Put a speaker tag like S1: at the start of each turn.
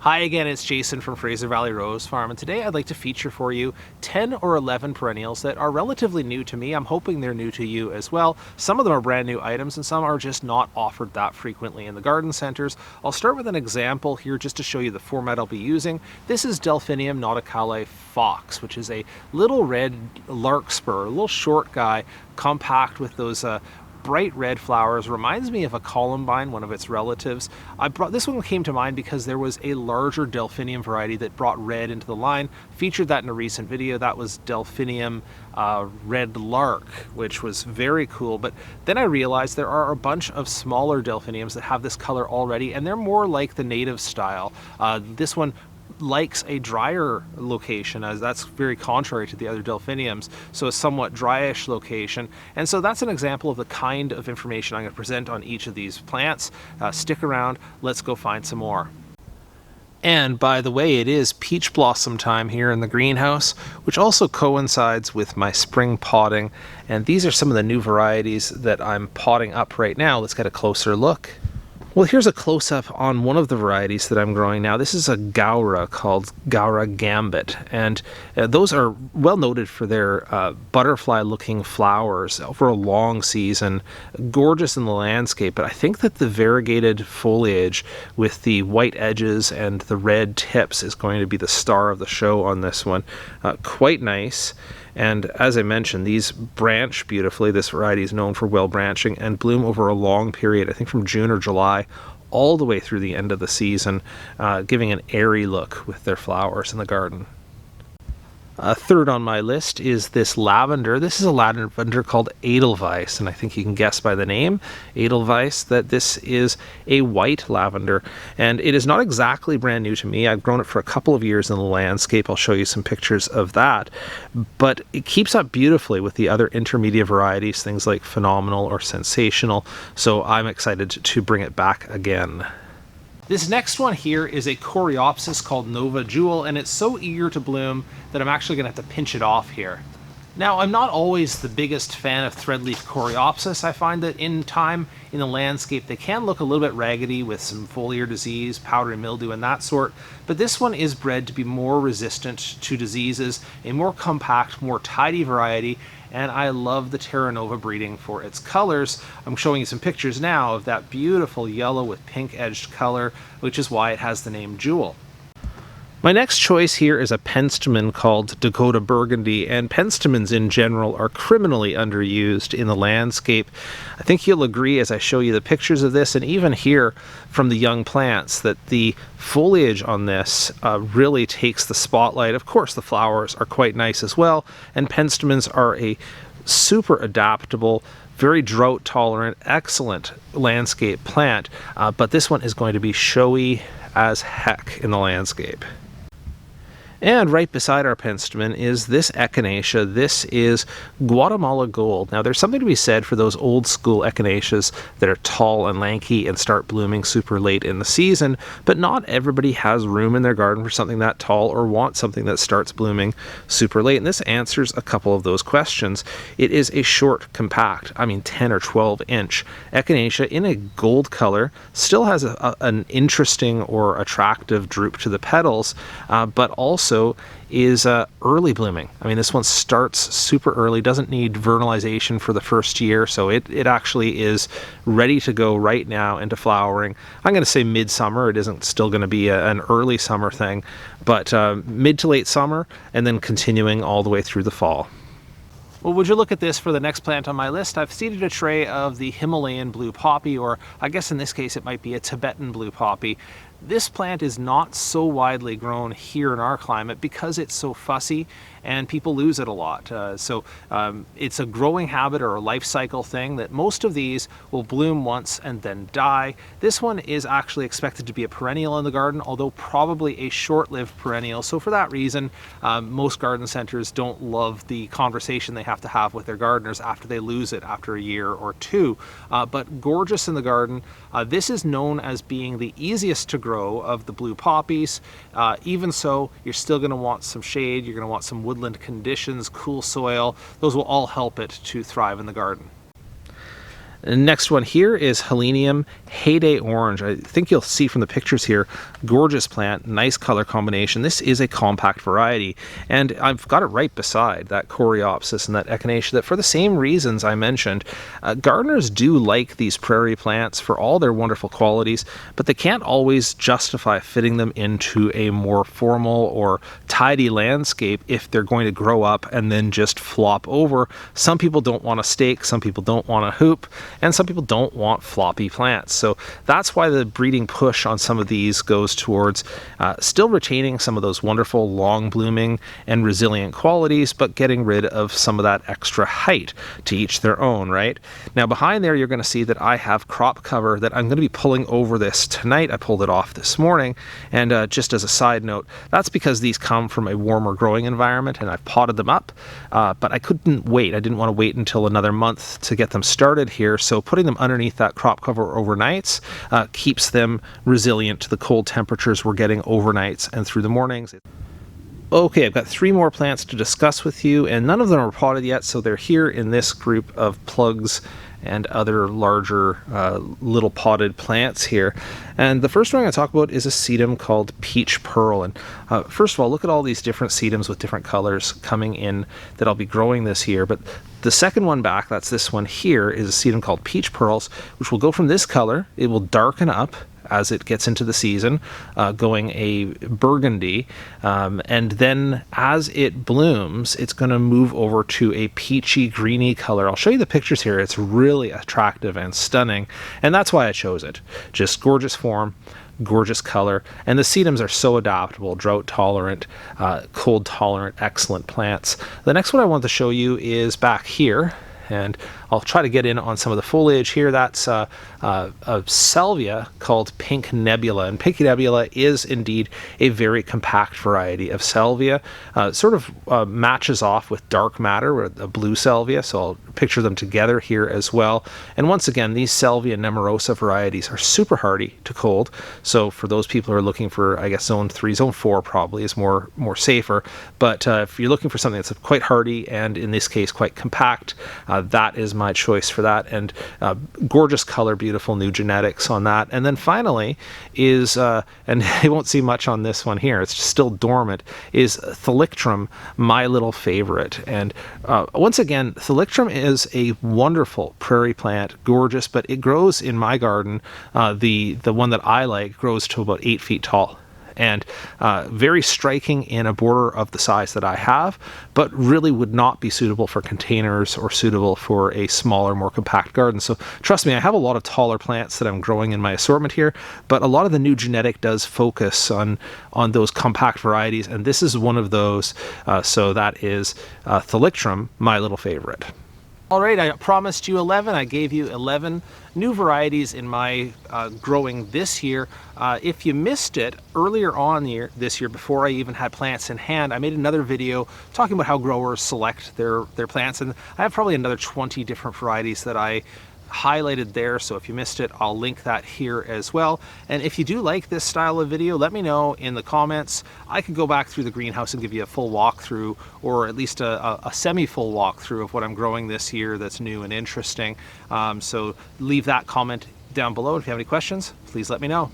S1: Hi again, it's Jason from Fraser Valley Rose Farm, and today I'd like to feature for you 10 or 11 perennials that are relatively new to me. I'm hoping they're new to you as well. Some of them are brand new items and some are just not offered that frequently in the garden centers. I'll start with an example here just to show you the format I'll be using. This is Delphinium nauticale fox, which is a little red larkspur, a little short guy, compact with those bright red flowers. Reminds me of a columbine, one of its relatives. This one came to mind because there was a larger delphinium variety that brought red into the line. Featured that in a recent video. That was Delphinium red lark, which was very cool. But then I realized there are a bunch of smaller delphiniums that have this color already, and they're more like the native style. This one likes a drier location, as that's very contrary to the other delphiniums, so a somewhat dryish location. And so that's an example of the kind of information I'm going to present on each of these plants. Stick around, let's go find some more. And by the way, it is peach blossom time here in the greenhouse, which also coincides with my spring potting. And these are some of the new varieties that I'm potting up right now. Let's get a closer look. Well, here's a close-up on one of the varieties that I'm growing now. This is a Gaura called Gaura Gambit, and those are well noted for their butterfly-looking flowers over a long season. Gorgeous in the landscape, but I think that the variegated foliage with the white edges and the red tips is going to be the star of the show on this one. Quite nice. And as I mentioned, these branch beautifully. This variety is known for well branching and bloom over a long period, I think from June or July all the way through the end of the season, giving an airy look with their flowers in the garden. Third on my list is this lavender. This is a lavender called Edelweiss, and I think you can guess by the name, Edelweiss, that this is a white lavender. And it is not exactly brand new to me. I've grown it for a couple of years in the landscape. I'll show you some pictures of that. But it keeps up beautifully with the other intermediate varieties, things like phenomenal or sensational. So I'm excited to bring it back again. This next one here is a Coreopsis called NOVA Jewel, and it's so eager to bloom that I'm actually going to have to pinch it off here. Now, I'm not always the biggest fan of threadleaf Coreopsis. I find that in time in the landscape they can look a little bit raggedy with some foliar disease, powdery mildew and that sort, but this one is bred to be more resistant to diseases, a more compact, more tidy variety, and I love the Terra Nova breeding for its colors. I'm showing you some pictures now of that beautiful yellow with pink edged color, which is why it has the name Jewel. My next choice here is a penstemon called Dakota Burgundy, and penstemons in general are criminally underused in the landscape. I think you'll agree as I show you the pictures of this, and even here from the young plants, that the foliage on this really takes the spotlight. Of course, the flowers are quite nice as well, and penstemons are a super adaptable, very drought tolerant, excellent landscape plant, but this one is going to be showy as heck in the landscape. And right beside our penstemon is this echinacea. This is Guatemala Gold. Now, there's something to be said for those old school echinaceas that are tall and lanky and start blooming super late in the season, but not everybody has room in their garden for something that tall or wants something that starts blooming super late. And this answers a couple of those questions. It is a short, compact, 10 or 12 inch echinacea in a gold color, still has an interesting or attractive droop to the petals, but also is early blooming. This one starts super early, doesn't need vernalization for the first year, so it actually is ready to go right now into flowering. I'm going to say midsummer. It isn't still going to be an early summer thing, but mid to late summer, and then continuing all the way through the fall. Well, would you look at this for the next plant on my list? I've seeded a tray of the Himalayan blue poppy, or I guess in this case it might be a Tibetan blue poppy. This plant is not so widely grown here in our climate because it's so fussy and people lose it a lot. It's a growing habit or a life cycle thing that most of these will bloom once and then die. This one is actually expected to be a perennial in the garden, although probably a short-lived perennial. So for that reason, most garden centers don't love the conversation they have to have with their gardeners after they lose it after a year or two. But gorgeous in the garden. This is known as being the easiest to grow of the blue poppies. Even so, you're still going to want some shade, you're going to want some woodland conditions, cool soil. Those will all help it to thrive in the garden. The next one here is Helenium HayDay Orange. I think you'll see from the pictures here, gorgeous plant, nice color combination. This is a compact variety, and I've got it right beside that Coreopsis and that Echinacea that for the same reasons I mentioned. Gardeners do like these prairie plants for all their wonderful qualities, but they can't always justify fitting them into a more formal or tidy landscape if they're going to grow up and then just flop over. Some people don't want a stake, some people don't want a hoop, and some people don't want floppy plants. So that's why the breeding push on some of these goes towards still retaining some of those wonderful long blooming and resilient qualities, but getting rid of some of that extra height. To each their own, right? Now behind there you're going to see that I have crop cover that I'm going to be pulling over this tonight. I pulled it off this morning, and just as a side note, that's because these come from a warmer growing environment and I've potted them up, but I couldn't wait. I didn't want to wait until another month to get them started here, so putting them underneath that crop cover overnights keeps them resilient to the cold temperatures we're getting overnights and through the mornings. Okay, I've got 3 more plants to discuss with you, and none of them are potted yet, so they're here in this group of plugs and other larger little potted plants here. And the first one I'm going to talk about is a sedum called Peach Pearl. And first of all, look at all these different sedums with different colors coming in that I'll be growing this year. But the second one back, that's this one here, is a sedum called Peach Pearls, which will go from this color. It will darken up as it gets into the season, going a burgundy, and then as it blooms, it's going to move over to a peachy greeny color. I'll show you the pictures here. It's really attractive and stunning, and that's why I chose it. Just gorgeous form, gorgeous color, and the sedums are so adaptable, drought tolerant, cold tolerant, excellent plants. The next one I want to show you is back here, and I'll try to get in on some of the foliage here. That's a salvia called Pink Nebula, and Pink Nebula is indeed a very compact variety of salvia. Sort of matches off with dark matter, or the blue salvia, so I'll picture them together here as well. And once again, these salvia nemerosa varieties are super hardy to cold, so for those people who are looking for, I guess, zone 3, zone 4 probably is more safer, but if you're looking for something that's quite hardy and in this case quite compact, that is my choice for that. And gorgeous color, beautiful new genetics on that. And then finally is, and you won't see much on this one here, it's still dormant, is Thalictrum My Little Favorite. And once again, Thalictrum is a wonderful prairie plant, gorgeous, but it grows in my garden. The one that I like grows to about 8 feet tall, and very striking in a border of the size that I have, but really would not be suitable for containers or suitable for a smaller, more compact garden. So trust me, I have a lot of taller plants that I'm growing in my assortment here, but a lot of the new genetic does focus on those compact varieties, and this is one of those. So that is Thalictrum, my little favorite. All right, I promised you 11. I gave you 11 new varieties in my growing this year. If you missed it earlier on this year, before I even had plants in hand, I made another video talking about how growers select their plants, and I have probably another 20 different varieties that I highlighted there, so if you missed it, I'll link that here as well. And if you do like this style of video, let me know in the comments. I could go back through the greenhouse and give you a full walkthrough, or at least a semi-full walkthrough of what I'm growing this year that's new and interesting. So leave that comment down below. If you have any questions, please let me know.